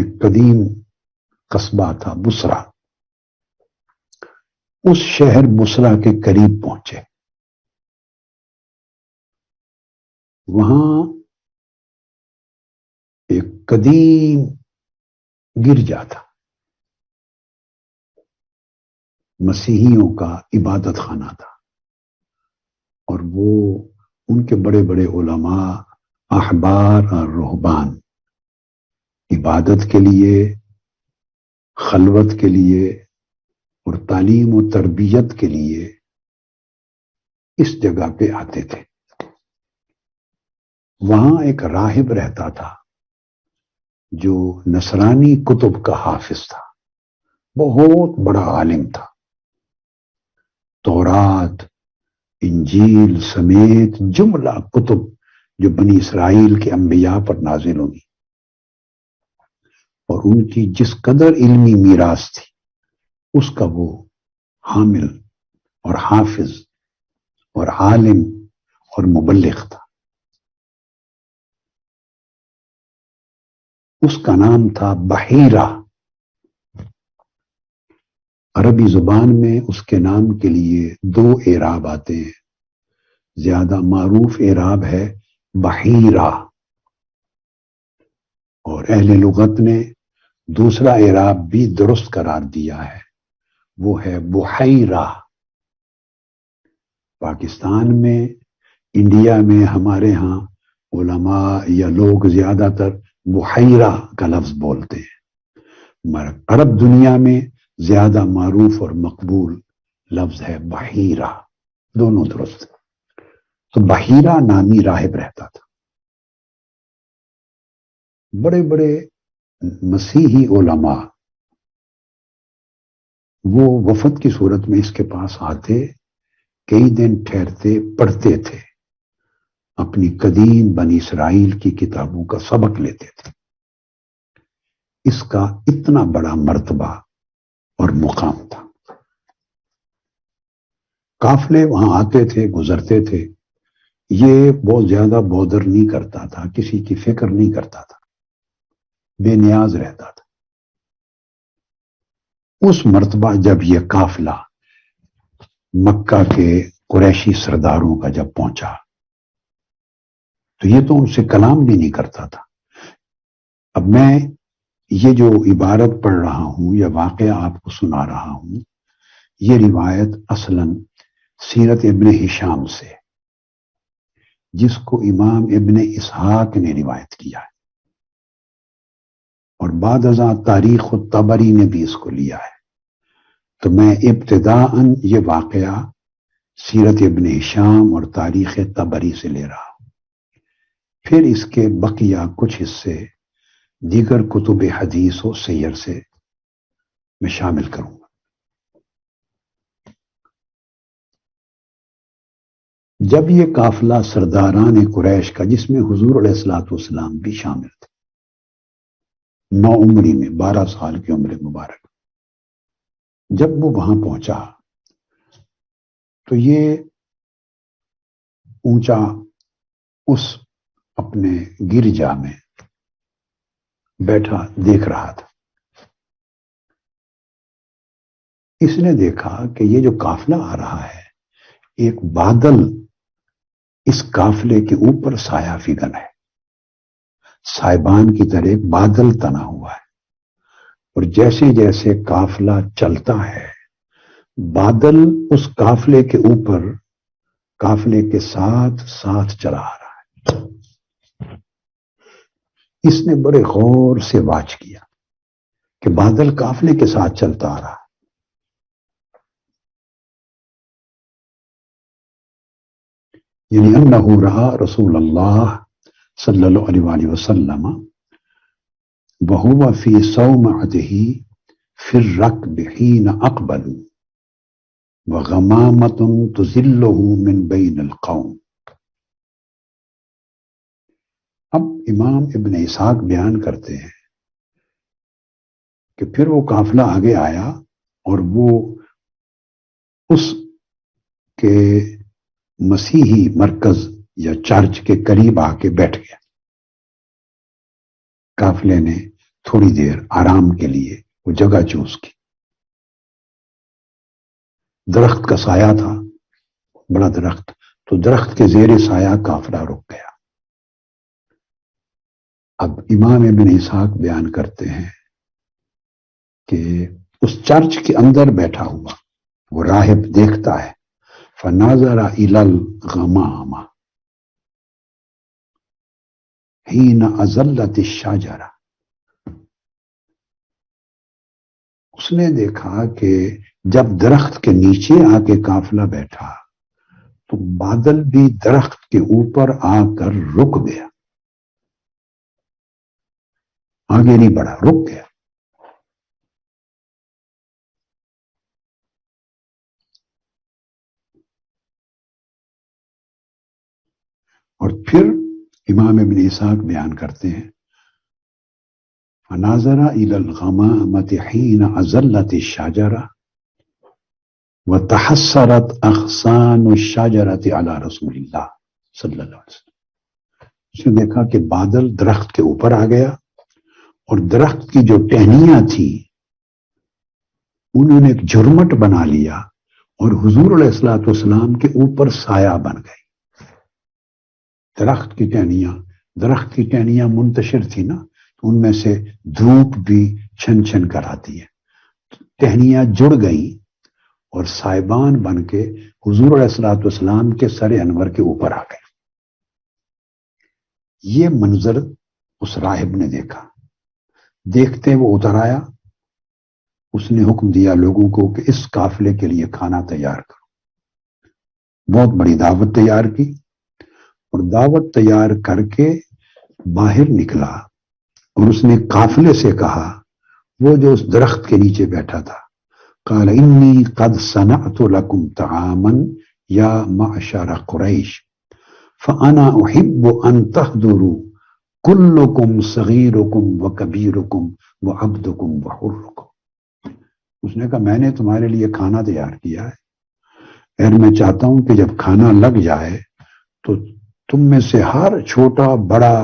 ایک قدیم قصبہ تھا بصرہ، اس شہر بصرہ کے قریب پہنچے. وہاں ایک قدیم گرجا تھا، مسیحیوں کا عبادت خانہ تھا، اور وہ ان کے بڑے بڑے علماء، احبار اور رہبان عبادت کے لیے، خلوت کے لیے اور تعلیم و تربیت کے لیے اس جگہ پہ آتے تھے. وہاں ایک راہب رہتا تھا جو نصرانی کتب کا حافظ تھا، بہت بڑا عالم تھا. تورات، انجیل سمیت جملہ کتب جو بنی اسرائیل کے انبیاء پر نازل ہوئی اور ان کی جس قدر علمی میراث تھی اس کا وہ حامل اور حافظ اور عالم اور مبلغ تھا. اس کا نام تھا بحیرہ. عربی زبان میں اس کے نام کے لیے دو اعراب آتے ہیں. زیادہ معروف اعراب ہے بحیرہ، اور اہل لغت نے دوسرا اعراب بھی درست قرار دیا ہے، وہ ہے بحیرہ. پاکستان میں، انڈیا میں ہمارے ہاں علماء یا لوگ زیادہ تر بحیرہ کا لفظ بولتے ہیں، مگر عرب دنیا میں زیادہ معروف اور مقبول لفظ ہے بحیرہ. دونوں درست. تو بحیرہ نامی راہب رہتا تھا. بڑے بڑے مسیحی علماء وہ وفد کی صورت میں اس کے پاس آتے، کئی دن ٹھہرتے، پڑھتے تھے، اپنی قدیم بنی اسرائیل کی کتابوں کا سبق لیتے تھے. اس کا اتنا بڑا مرتبہ اور مقام تھا. قافلے وہاں آتے تھے، گزرتے تھے. یہ بہت زیادہ بودر نہیں کرتا تھا، کسی کی فکر نہیں کرتا تھا، بے نیاز رہتا تھا. اس مرتبہ جب یہ قافلہ مکہ کے قریشی سرداروں کا جب پہنچا تو یہ تو ان سے کلام بھی نہیں کرتا تھا. اب میں یہ جو عبارت پڑھ رہا ہوں یا واقعہ آپ کو سنا رہا ہوں، یہ روایت اصلاً سیرت ابن ہشام سے، جس کو امام ابن اسحاق نے روایت کیا ہے، اور بعد ازاں تاریخ الطبری نے بھی اس کو لیا ہے. تو میں ابتداءً یہ واقعہ سیرت ابن ہشام اور تاریخ طبری سے لے رہا ہوں. پھر اس کے بقیہ کچھ حصے دیگر کتب حدیث و سیر سے میں شامل کروں گا. جب یہ قافلہ سرداران قریش کا، جس میں حضور علیہ الصلوۃ والسلام بھی شامل تھے، 9 عمری میں، 12 سال کی عمر مبارک، جب وہ وہاں پہنچا تو یہ اونچا اس اپنے گرجا میں بیٹھا دیکھ رہا تھا. اس نے دیکھا کہ یہ جو قافلہ آ رہا ہے، ایک بادل اس قافلے کے اوپر سایہ فگن ہے، سائبان کی طرح ایک بادل تنا ہوا ہے، اور جیسے جیسے قافلہ چلتا ہے بادل اس قافلے کے اوپر، قافلے کے ساتھ ساتھ چلا آ رہا ہے. اس نے بڑے غور سے واچ کیا کہ بادل قافلے کے ساتھ چلتا آ رہا ہے. یعنی انہ رہا رسول اللہ صلی اللہ علیہ وآلہ وسلم وہو فی صومعتہ فی الرکب حین اقبلوا وغمامۃ تظلہ من بین القوم. اب امام ابن اسحاق بیان کرتے ہیں کہ پھر وہ قافلہ آگے آیا اور وہ اس کے مسیحی مرکز یا چرچ کے قریب آ کے بیٹھ گیا. قافلے نے تھوڑی دیر آرام کے لیے وہ جگہ چوز کی. درخت کا سایہ تھا، بڑا درخت، تو درخت کے زیر سایہ قافلہ رک گیا. اب امام ابن اسحاق بیان کرتے ہیں کہ اس چرچ کے اندر بیٹھا ہوا وہ راہب دیکھتا ہے، فناظر الی الغمام حین اظلت الشجرہ، اس نے دیکھا کہ جب درخت کے نیچے آ کے قافلہ بیٹھا تو بادل بھی درخت کے اوپر آ کر رک گیا، آگے نہیں بڑھا، رک گیا. اور پھر امام ابن اسحاق بیان کرتے ہیں فناظر الی الغمامۃ حین اظلت الشجرہ وتحسرت اغصان الشجرۃ علی رسول اللہ صلی اللہ علیہ وسلم. اس نے دیکھا کہ بادل درخت کے اوپر آ گیا اور درخت کی جو ٹہنیاں تھیں انہوں نے ایک جھرمٹ بنا لیا اور حضور علیہ الصلوۃ والسلام کے اوپر سایہ بن گئی. درخت کی ٹہنیاں منتشر تھی نا، تو ان میں سے دھوپ بھی چھن چھن کر آتی ہے، ٹہنیاں جڑ گئیں اور سائبان بن کے حضور علیہ الصلوۃ والسلام کے سر انور کے اوپر آ گئے. یہ منظر اس راہب نے دیکھا. دیکھتے وہ اتر آیا، اس نے حکم دیا لوگوں کو کہ اس قافلے کے لیے کھانا تیار کرو. بہت بڑی دعوت تیار کی اور دعوت تیار کر کے باہر نکلا اور اس نے قافلے سے کہا، وہ جو اس درخت کے نیچے بیٹھا تھا، قال انی قد صنعت لکم طعاما یا معشر قریش فانا احب ان تحضروا کلکم صغیرکم وکبیرکم وعبدکم وحرکم. اس نے کہا میں نے تمہارے لیے کھانا تیار کیا ہے اور میں چاہتا ہوں کہ جب کھانا لگ جائے تو تم میں سے ہر چھوٹا بڑا،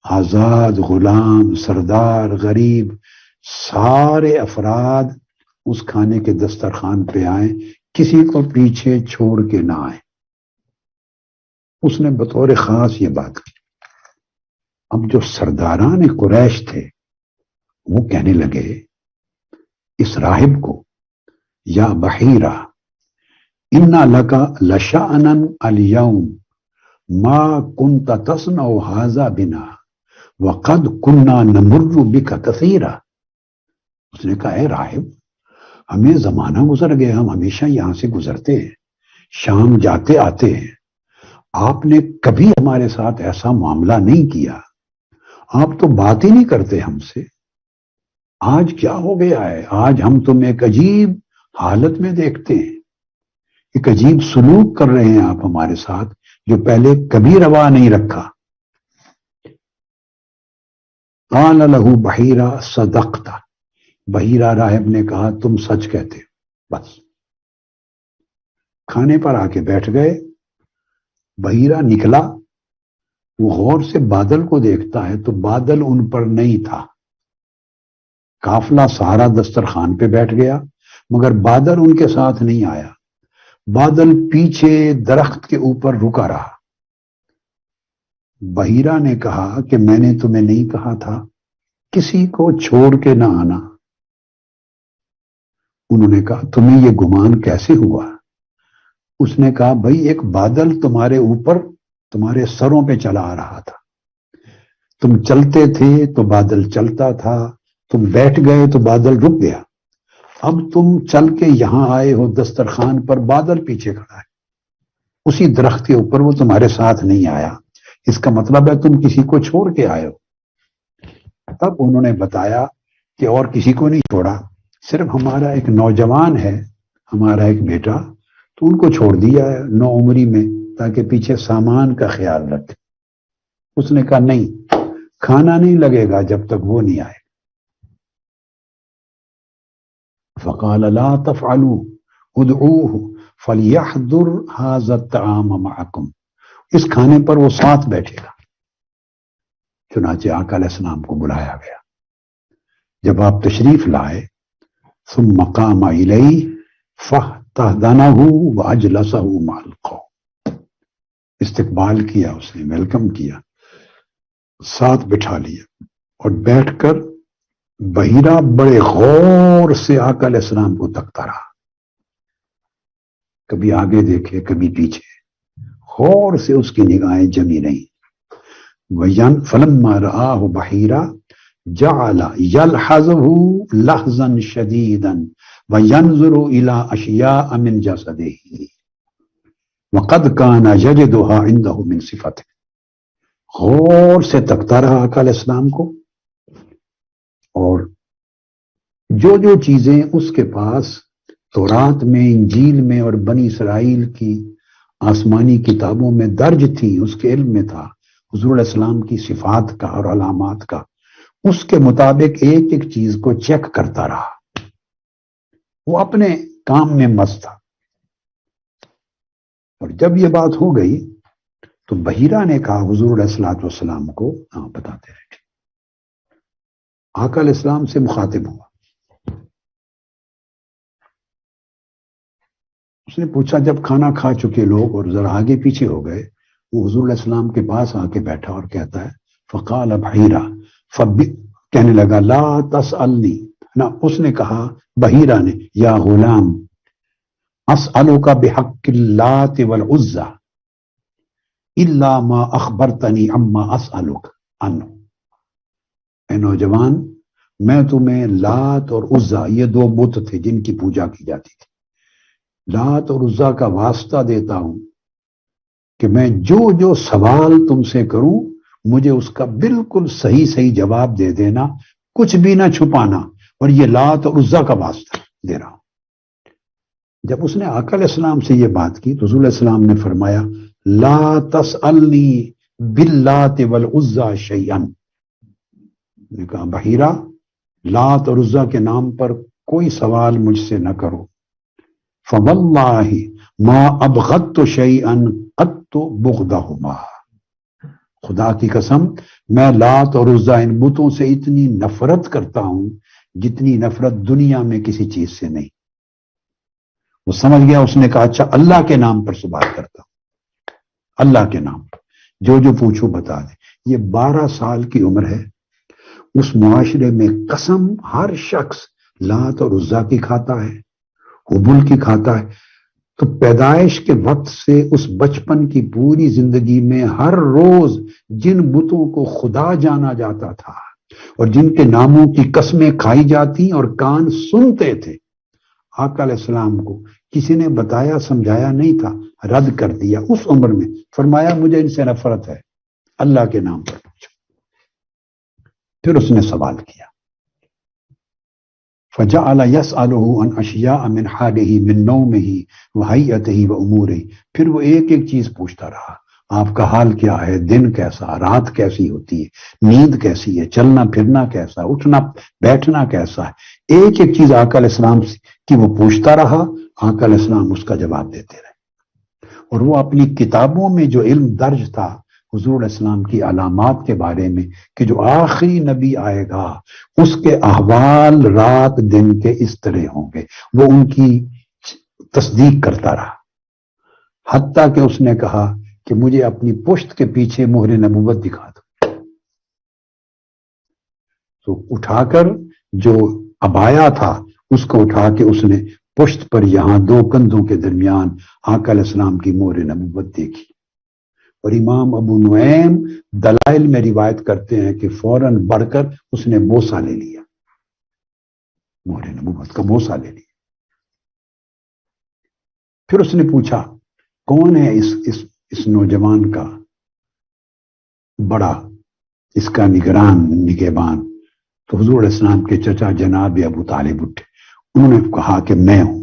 آزاد، غلام، سردار، غریب، سارے افراد اس کھانے کے دسترخوان پہ آئیں، کسی کو پیچھے چھوڑ کے نہ آئیں. اس نے بطور خاص یہ بات کی. اب جو سرداران قریش تھے وہ کہنے لگے اس راہب کو، یا بحیرہ انا لکا لشأنا اليوم ما كنت تصنع هذا بنا وقد كنا نمر بك كثيرا. اس نے کہا اے راہب، ہمیں زمانہ گزر گیا، ہم ہمیشہ یہاں سے گزرتے ہیں، شام جاتے آتے ہیں، آپ نے کبھی ہمارے ساتھ ایسا معاملہ نہیں کیا، آپ تو بات ہی نہیں کرتے ہم سے. آج کیا ہو گیا ہے؟ آج ہم تمہیں ایک عجیب حالت میں دیکھتے ہیں، ایک عجیب سلوک کر رہے ہیں آپ ہمارے ساتھ جو پہلے کبھی روا نہیں رکھا. قال له بحیرہ صدقت، بحیرہ راہب نے کہا تم سچ کہتے. بس کھانے پر آ کے بیٹھ گئے. بحیرہ نکلا، وہ غور سے بادل کو دیکھتا ہے تو بادل ان پر نہیں تھا. قافلہ سارا دسترخوان پہ بیٹھ گیا مگر بادل ان کے ساتھ نہیں آیا. بادل پیچھے درخت کے اوپر رکا رہا. بحیرہ نے کہا کہ میں نے تمہیں نہیں کہا تھا کسی کو چھوڑ کے نہ آنا. انہوں نے کہا تمہیں یہ گمان کیسے ہوا؟ اس نے کہا بھائی ایک بادل تمہارے اوپر تمہارے سروں پہ چلا آ رہا تھا، تم چلتے تھے تو بادل چلتا تھا، تم بیٹھ گئے تو بادل رک گیا. اب تم چل کے یہاں آئے ہو دسترخوان پر، بادل پیچھے کھڑا ہے، اسی درخت کے اوپر وہ تمہارے ساتھ نہیں آیا، اس کا مطلب ہے تم کسی کو چھوڑ کے آئے ہو. تب انہوں نے بتایا کہ اور کسی کو نہیں چھوڑا، صرف ہمارا ایک نوجوان ہے، ہمارا ایک بیٹا، تو ان کو چھوڑ دیا ہے 9 عمری میں تاکہ پیچھے سامان کا خیال رکھے. اس نے کہا نہیں، کھانا نہیں لگے گا جب تک وہ نہیں آئے. فقال لا تفعلوا ادعوه فليحضر هذا الطعام معكم. اس کھانے پر وہ ساتھ بیٹھے گا. چنانچہ آقا علیہ السلام کو بلایا گیا. جب آپ تشریف لائے ثم قام الیہ فاحتضنہ واجلسہ مع القوم، استقبال کیا، اس نے ویلکم کیا، ساتھ بٹھا لیا اور بیٹھ کر بحیرہ بڑے غور سے آقا علیہ السلام کو تکتا رہا، کبھی آگے دیکھے کبھی پیچھے، غور سے اس کی نگاہیں جمی نہیں۔ فلما رآہ بحیرہ جعل یلحظہ لحظا شدیدا وینظر الی اشیاء من جسدہ وقد کان یجدها عنده من صفته، غور سے تکتا رہا آقا علیہ السلام کو، اور جو جو چیزیں اس کے پاس تورات میں، انجیل میں اور بنی اسرائیل کی آسمانی کتابوں میں درج تھی، اس کے علم میں تھا، حضور علیہ السلام کی صفات کا اور علامات کا، اس کے مطابق ایک ایک چیز کو چیک کرتا رہا، وہ اپنے کام میں مست تھا۔ اور جب یہ بات ہو گئی تو بحیرہ نے کہا حضور علیہ الصلوۃ والسلام کو، بتاتے رہے، آقا علیہ السلام سے مخاطب ہوا، اس نے پوچھا، جب کھانا کھا چکے لوگ اور ذرا آگے پیچھے ہو گئے، وہ حضور علیہ السلام کے پاس آ کے بیٹھا اور کہتا ہے فقال بحیرہ، کہنے لگا لا تسألنی، نہ اس نے کہا بحیرہ نے، یا غلام اسألک بحق اللات والعزى الا ما اخبرتنی عما اسألک عنہ، اے نوجوان، میں تمہیں لات اور عزا، یہ دو بت تھے جن کی پوجا کی جاتی تھی، لات اور عزا کا واسطہ دیتا ہوں کہ میں جو جو سوال تم سے کروں مجھے اس کا بالکل صحیح صحیح جواب دے دینا، کچھ بھی نہ چھپانا، اور یہ لات اور عزا کا واسطہ دے رہا ہوں۔ جب اس نے آقا علیہ السلام سے یہ بات کی تو حضور علیہ السلام نے فرمایا لا تسألنی باللات والعزى شیئا، نے کہا بحیرہ، لات اور عزا کے نام پر کوئی سوال مجھ سے نہ کرو، فواللہ ما ابغضت شیئا قط بغضہما، خدا کی قسم میں لات اور عزا ان بتوں سے اتنی نفرت کرتا ہوں جتنی نفرت دنیا میں کسی چیز سے نہیں۔ وہ سمجھ گیا، اس نے کہا اچھا اللہ کے نام پر سوال کرتا ہوں، اللہ کے نام پر جو جو پوچھو بتا دے۔ یہ 12 سال کی عمر ہے، اس معاشرے میں قسم ہر شخص لات اور عزا کی کھاتا ہے، حبل کی کھاتا ہے، تو پیدائش کے وقت سے اس بچپن کی پوری زندگی میں ہر روز جن بتوں کو خدا جانا جاتا تھا اور جن کے ناموں کی قسمیں کھائی جاتی اور کان سنتے تھے، آقا علیہ السلام کو کسی نے بتایا سمجھایا نہیں تھا، رد کر دیا اس عمر میں، فرمایا مجھے ان سے نفرت ہے، اللہ کے نام پر پوچھو۔ پھر اس نے سوال کیا، فجعل يسأله عن اشیاء من حاله من نومه وهيئته واموره، پھر وہ ایک ایک چیز پوچھتا رہا، آپ کا حال کیا ہے، دن کیسا، رات کیسی ہوتی ہے، نیند کیسی ہے، چلنا پھرنا کیسا، اٹھنا بیٹھنا کیسا ہے، ایک ایک چیز آقا علیہ السلام کی وہ پوچھتا رہا، آقا علیہ السلام اس کا جواب دیتے رہے، اور وہ اپنی کتابوں میں جو علم درج تھا حضور علیہ السلام کی علامات کے بارے میں کہ جو آخری نبی آئے گا اس کے احوال رات دن کے اس طرح ہوں گے، وہ ان کی تصدیق کرتا رہا، حتیٰ کہ اس نے کہا کہ مجھے اپنی پشت کے پیچھے مہر نبوت دکھا دو۔ تو اٹھا کر جو عبایا تھا اس کو اٹھا کے اس نے پشت پر یہاں 2 کندھوں کے درمیان آقا علیہ السلام کی مہر نبوت دیکھی، اور امام ابو نعیم دلائل میں روایت کرتے ہیں کہ فوراً بڑھ کر اس نے بوسہ لے لیا، مہر نبوت کا بوسہ لے لیا۔ پھر اس نے پوچھا کون ہے اس نوجوان کا بڑا، اس کا نگہبان، تو حضور علیہ السلام کے چچا جناب ابو طالب اٹھے، انہوں نے کہا کہ میں ہوں۔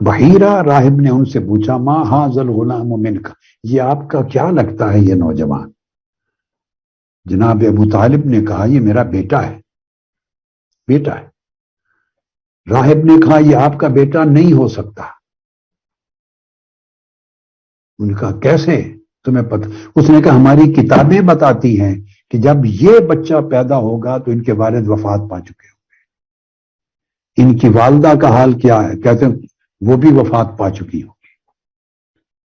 بحیرہ راہب نے ان سے پوچھا ما ھذا الغلام منک، یہ آپ کا کیا لگتا ہے یہ نوجوان؟ جناب ابو طالب نے کہا یہ میرا بیٹا ہے، بیٹا ہے۔ راہب نے کہا یہ آپ کا بیٹا نہیں ہو سکتا۔ انہوں نے کہا کیسے تمہیں پتہ؟ اس نے کہا ہماری کتابیں بتاتی ہیں کہ جب یہ بچہ پیدا ہوگا تو ان کے والد وفات پا چکے ہوں گے، ان کی والدہ کا حال کیا ہے؟ کہتے ہیں وہ بھی وفات پا چکی ہوگی۔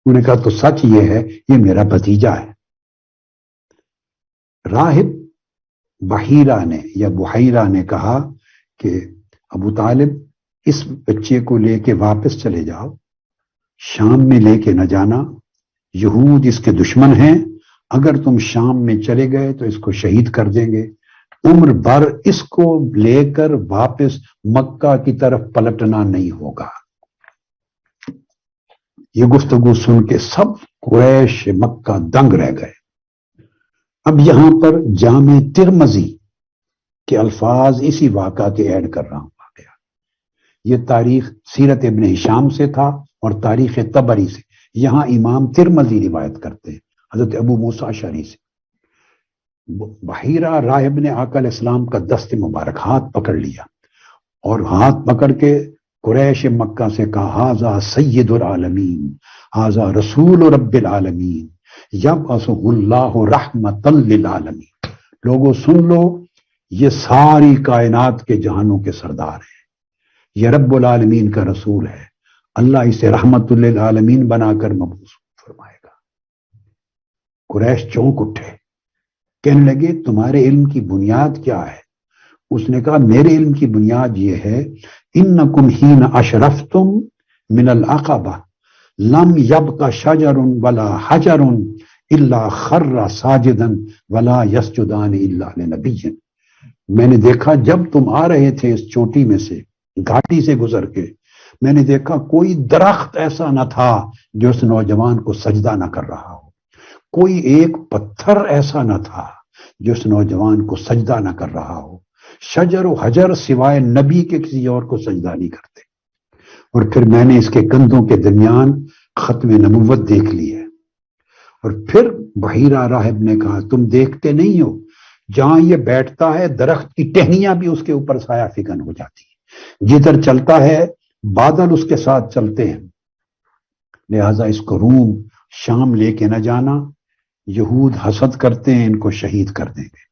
انہوں نے کہا تو سچ یہ ہے یہ میرا بھتیجا ہے۔ راہب بحیرہ نے یا بحیرہ نے کہا کہ ابو طالب اس بچے کو لے کے واپس چلے جاؤ، شام میں لے کے نہ جانا، یہود اس کے دشمن ہیں، اگر تم شام میں چلے گئے تو اس کو شہید کر دیں گے، عمر بھر اس کو لے کر واپس مکہ کی طرف پلٹنا نہیں ہوگا۔ یہ گفتگو سن کے سب قریش مکہ دنگ رہ گئے۔ اب یہاں پر جامع ترمذی کے الفاظ اسی واقعہ کے ایڈ کر رہا ہوں۔ واقعہ یہ تاریخ سیرت ابن ہشام سے تھا اور تاریخ طبری سے، یہاں امام ترمذی روایت کرتے ہیں حضرت ابو موسیٰ اشعری سے۔ بحیرہ راہب نے آقا علیہ السلام کا دست مبارک ہاتھ پکڑ لیا اور ہاتھ پکڑ کے قریش مکہ سے کہا ھذا سید العالمین ھذا رسول رب العالمین یبعثہ اللہ رحمۃ للعالمین۔ لوگوں سن لو، یہ ساری کائنات کے جہانوں کے سردار ہیں، یہ رب العالمین کا رسول ہے، اللہ اسے رحمت للعالمین بنا کر مبعوث فرمائے گا۔ قریش چونک اٹھے، کہنے لگے تمہارے علم کی بنیاد کیا ہے؟ اس نے کہا میرے علم کی بنیاد یہ ہے انکم حین اشرفتم من العقبہ لم یبق شجر ولا حجر الا خر ساجدا ولا یسجدان الا لنبی۔ میں نے دیکھا جب تم آ رہے تھے اس چوٹی میں سے، گھاٹی سے گزر کے، میں نے دیکھا کوئی درخت ایسا نہ تھا جو اس نوجوان کو سجدہ نہ کر رہا ہو، کوئی ایک پتھر ایسا نہ تھا جو اس نوجوان کو سجدہ نہ کر رہا ہو۔ شجر و حجر سوائے نبی کے کسی اور کو سجدہ نہیں کرتے۔ اور پھر میں نے اس کے کندھوں کے درمیان ختم نبوت دیکھ لی ہے۔ اور پھر بحیرہ راہب نے کہا تم دیکھتے نہیں ہو جہاں یہ بیٹھتا ہے درخت کی ٹہنیاں بھی اس کے اوپر سایہ فکن ہو جاتی ہیں، جدھر چلتا ہے بادل اس کے ساتھ چلتے ہیں، لہذا اس کو روم شام لے کے نہ جانا، یہود حسد کرتے ہیں، ان کو شہید کر دیں گے۔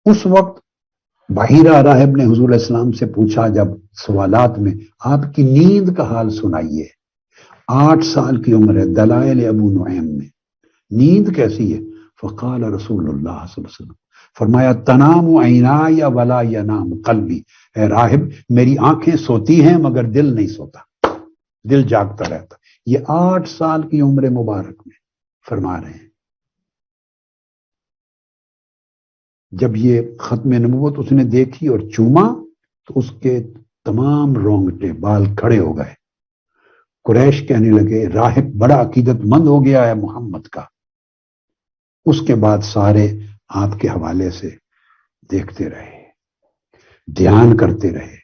اس وقت بحیرہ راہب نے حضور علیہ السلام سے پوچھا جب سوالات میں، آپ کی نیند کا حال سنائیے۔ 8 سال کی عمر ہے، دلائل ابو نعیم میں، نیند کیسی ہے؟ فقال رسول اللہ صلی اللہ علیہ وسلم، فرمایا تنام عینای ولا ینام قلبی، اے راہب میری آنکھیں سوتی ہیں مگر دل نہیں سوتا، دل جاگتا رہتا۔ یہ 8 سال کی عمر مبارک میں فرما رہے ہیں۔ جب یہ ختم نبوت اس نے دیکھی اور چوما تو اس کے تمام رونگٹے بال کھڑے ہو گئے۔ قریش کہنے لگے راہب بڑا عقیدت مند ہو گیا ہے محمد کا۔ اس کے بعد سارے آپ کے حوالے سے دیکھتے رہے، دھیان کرتے رہے،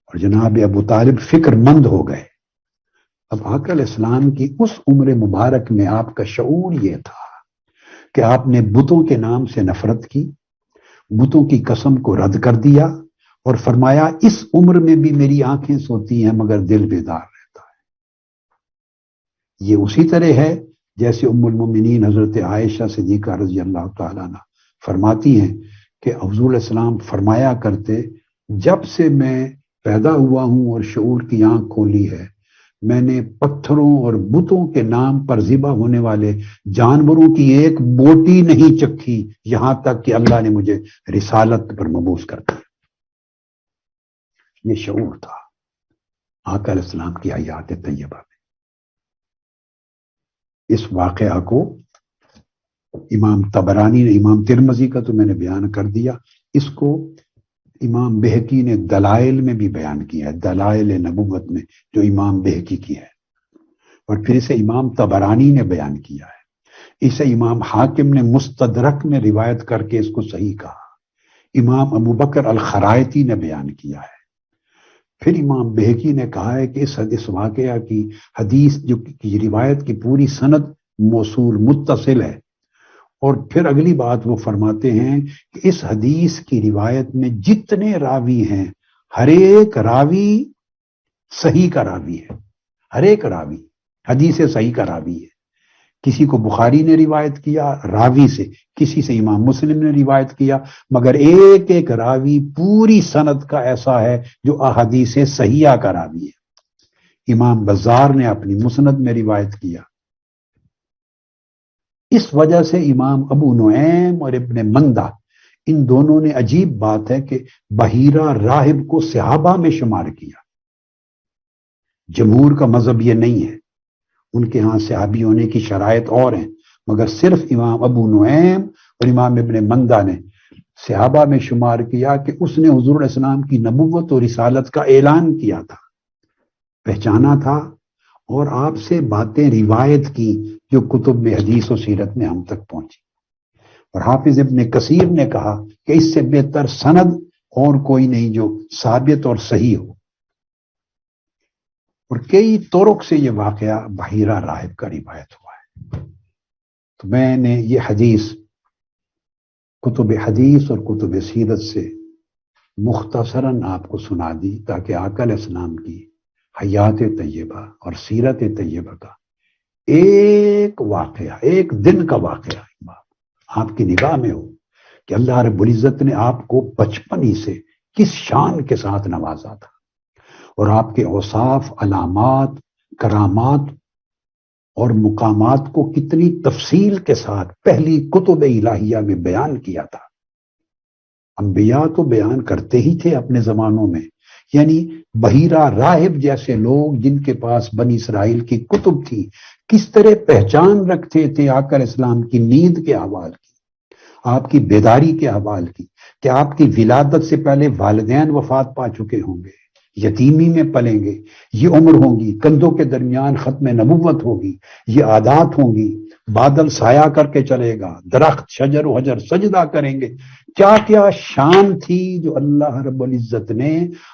اور جناب ابو طالب فکر مند ہو گئے۔ اب آقا علیہ السلام کی اس عمر مبارک میں آپ کا شعور یہ تھا کہ آپ نے بتوں کے نام سے نفرت کی، بتوں کی قسم کو رد کر دیا اور فرمایا اس عمر میں بھی میری آنکھیں سوتی ہیں مگر دل بیدار رہتا ہے۔ یہ اسی طرح ہے جیسے ام المومنین حضرت عائشہ صدیقہ رضی اللہ تعالیٰ عنہ فرماتی ہیں کہ حضور علیہ السلام فرمایا کرتے جب سے میں پیدا ہوا ہوں اور شعور کی آنکھ کھولی ہے، میں نے پتھروں اور بتوں کے نام پر ذبح ہونے والے جانوروں کی ایک بوٹی نہیں چکھی یہاں تک کہ اللہ نے مجھے رسالت پر مبعوث کر دیا۔ یہ شعور تھا آقا علیہ السلام کی آیات طیبہ میں۔ اس واقعہ کو امام طبرانی نے، امام ترمذی کا تو میں نے بیان کر دیا، اس کو امام بہقی نے دلائل میں بھی بیان کیا ہے، دلائل نبوت میں جو امام بہقی کی ہے، اور پھر اسے امام طبرانی نے بیان کیا ہے، اسے امام حاکم نے مستدرک میں روایت کر کے اس کو صحیح کہا، امام ابو بکر الخرائطی نے بیان کیا ہے، پھر امام بہقی نے کہا ہے کہ اس واقعہ کی حدیث جو کی روایت کی پوری سند موصول متصل ہے، اور پھر اگلی بات وہ فرماتے ہیں کہ اس حدیث کی روایت میں جتنے راوی ہیں ہر ایک راوی صحیح کا راوی ہے، ہر ایک راوی حدیث صحیح کا راوی ہے، کسی کو بخاری نے روایت کیا راوی سے، کسی سے امام مسلم نے روایت کیا، مگر ایک ایک راوی پوری سند کا ایسا ہے جو احادیث صحیحہ کا راوی ہے۔ امام بزار نے اپنی مسند میں روایت کیا۔ اس وجہ سے امام ابو نعیم اور ابن مندہ ان دونوں نے، عجیب بات ہے کہ بحیرہ راہب کو صحابہ میں شمار کیا۔ جمہور کا مذہب یہ نہیں ہے، ان کے ہاں صحابی ہونے کی شرائط اور ہیں، مگر صرف امام ابو نعیم اور امام ابن مندہ نے صحابہ میں شمار کیا کہ اس نے حضور علیہ السلام کی نبوت اور رسالت کا اعلان کیا تھا، پہچانا تھا، اور آپ سے باتیں روایت کی جو کتب میں حدیث و سیرت میں ہم تک پہنچی۔ اور حافظ ابن کثیر نے کہا کہ اس سے بہتر سند اور کوئی نہیں جو ثابت اور صحیح ہو۔ اور کئی طرق سے یہ واقعہ بحیرہ راہب کا روایت ہوا ہے۔ تو میں نے یہ حدیث کتب حدیث اور کتب سیرت سے مختصراً آپ کو سنا دی تاکہ آقا علیہ السلام کی حیات طیبہ اور سیرت طیبہ کا ایک واقعہ، ایک دن کا واقعہ آپ کی نگاہ میں ہو کہ اللہ رب العزت نے آپ کو بچپن ہی سے کس شان کے ساتھ نوازا تھا، اور آپ کے اوصاف، علامات، کرامات اور مقامات کو کتنی تفصیل کے ساتھ پہلی کتب الہیہ میں بیان کیا تھا۔ انبیاء تو بیان کرتے ہی تھے اپنے زمانوں میں، یعنی بحیرہ راہب جیسے لوگ جن کے پاس بنی اسرائیل کی کتب تھی کس طرح پہچان رکھتے تھے آقا علیہ السلام کی نیند کے احوال کی، آپ کی بیداری کے احوال کی، کہ آپ کی ولادت سے پہلے والدین وفات پا چکے ہوں گے، یتیمی میں پلیں گے، یہ عمر ہوگی، کندھوں کے درمیان ختم نبوت ہوگی، یہ عادات ہوں گی، بادل سایہ کر کے چلے گا، درخت شجر و حجر سجدہ کریں گے، کیا کیا شان تھی جو اللہ رب العزت نے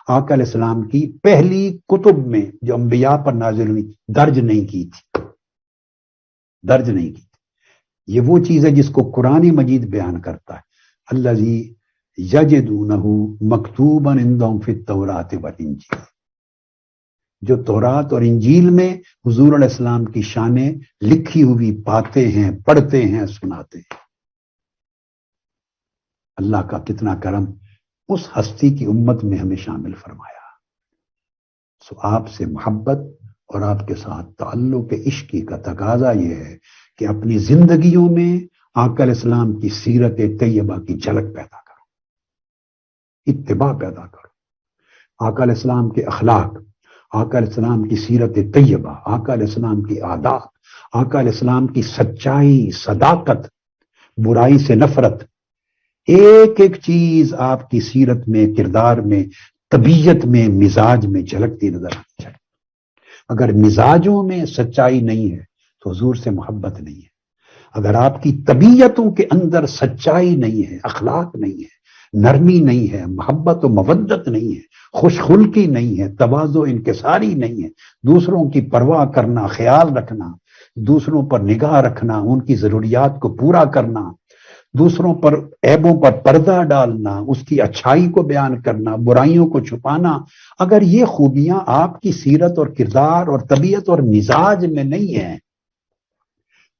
آقا علیہ السلام کی پہلی کتب میں جو انبیاء پر نازل ہوئی درج نہیں کی تھی، درج نہیں کی تھی۔ یہ وہ چیز ہے جس کو قرآن مجید بیان کرتا ہے، الذی یجدونہ مکتوبا عندہم فی التوراۃ والانجیل، جو تورات اور انجیل میں حضور علیہ السلام کی شانیں لکھی ہوئی پاتے ہیں، پڑھتے ہیں، سناتے ہیں۔ اللہ کا کتنا کرم اس ہستی کی امت میں ہمیں شامل فرمایا۔ سو آپ سے محبت اور آپ کے ساتھ تعلق عشقی کا تقاضا یہ ہے کہ اپنی زندگیوں میں آقا علیہ السلام کی سیرت طیبہ کی جھلک پیدا کرو، اتباع پیدا کرو، آقا علیہ السلام کے اخلاق، آقا علیہ السلام کی سیرت طیبہ، آقا علیہ السلام کی عادات، آقا علیہ السلام کی سچائی، صداقت، برائی سے نفرت، ایک ایک چیز آپ کی سیرت میں، کردار میں، طبیعت میں، مزاج میں جھلکتی نظر آنی چاہیے۔ اگر مزاجوں میں سچائی نہیں ہے تو حضور سے محبت نہیں ہے۔ اگر آپ کی طبیعتوں کے اندر سچائی نہیں ہے، اخلاق نہیں ہے، نرمی نہیں ہے، محبت و مودت نہیں ہے، خوش خلقی نہیں ہے، تواضع و انکساری نہیں ہے، دوسروں کی پرواہ کرنا، خیال رکھنا، دوسروں پر نگاہ رکھنا، ان کی ضروریات کو پورا کرنا، دوسروں پر عیبوں پر پردہ ڈالنا، اس کی اچھائی کو بیان کرنا، برائیوں کو چھپانا، اگر یہ خوبیاں آپ کی سیرت اور کردار اور طبیعت اور مزاج میں نہیں ہیں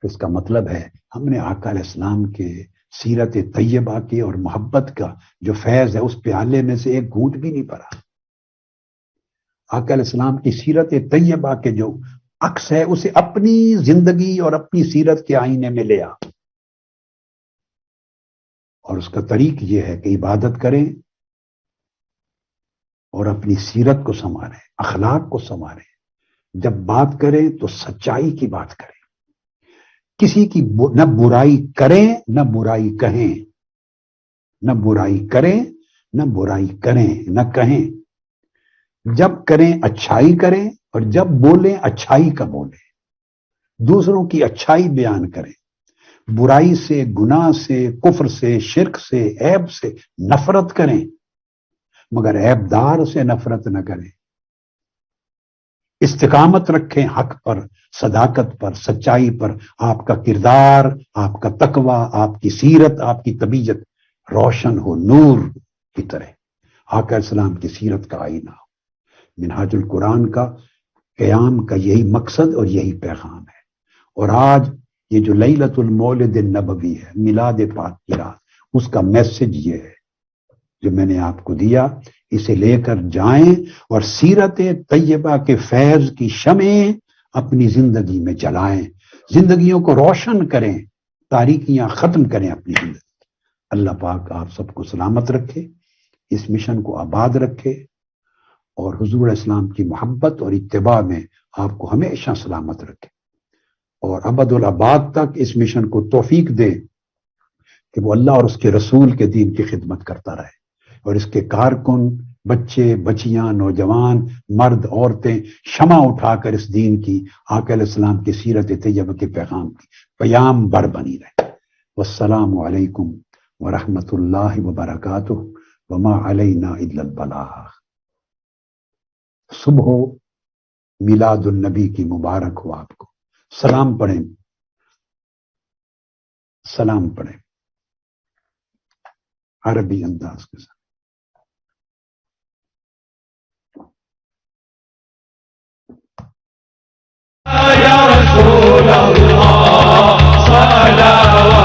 تو اس کا مطلب ہے ہم نے آقا علیہ السلام کے سیرت طیبہ کی اور محبت کا جو فیض ہے اس پیالے میں سے ایک گھونٹ بھی نہیں پڑا۔ آقا علیہ السلام کی سیرت طیبہ کے جو عکس ہے اسے اپنی زندگی اور اپنی سیرت کے آئینے میں لے آ، اور اس کا طریق یہ ہے کہ عبادت کریں اور اپنی سیرت کو سنواریں، اخلاق کو سنواریں، جب بات کریں تو سچائی کی بات کریں، کسی کی نہ برائی کریں نہ برائی کہیں، نہ برائی کریں نہ برائی کریں، نہ کہیں، جب کریں اچھائی کریں اور جب بولیں اچھائی کا بولیں، دوسروں کی اچھائی بیان کریں، برائی سے، گناہ سے، کفر سے، شرک سے، عیب سے نفرت کریں، مگر عیب دار سے نفرت نہ کریں، استقامت رکھیں حق پر، صداقت پر، سچائی پر، آپ کا کردار، آپ کا تقوی، آپ کی سیرت، آپ کی طبیعت روشن ہو نور کی طرح، آقا علیہ السلام کی سیرت کا آئینہ ہو۔ منہاج القرآن کا قیام کا یہی مقصد اور یہی پیغام ہے، اور آج یہ جو لیلۃ المولد النبوی ہے، میلاد پاک کی رات، اس کا میسج یہ ہے جو میں نے آپ کو دیا، اسے لے کر جائیں اور سیرت طیبہ کے فیض کی شمعیں اپنی زندگی میں جلائیں، زندگیوں کو روشن کریں، تاریکیاں ختم کریں اپنی زندگی۔ اللہ پاک آپ سب کو سلامت رکھے، اس مشن کو آباد رکھے، اور حضور اسلام کی محبت اور اتباع میں آپ کو ہمیشہ سلامت رکھے، اور ابد الآباد تک اس مشن کو توفیق دے کہ وہ اللہ اور اس کے رسول کے دین کی خدمت کرتا رہے، اور اس کے کارکن، بچے، بچیاں، نوجوان، مرد، عورتیں شمع اٹھا کر اس دین کی، آقا علیہ السلام کی سیرت طیبہ کے پیغام کی پیام بر بنی رہے۔ والسلام علیکم ورحمۃ اللہ وبرکاتہ، وما علینا الا البلاغ۔ صبح میلاد النبی کی مبارک ہو آپ کو۔ سلام پڑھیں، سلام پڑھیں عربی انداز کے ساتھ۔ یا رسول اللہ صلوات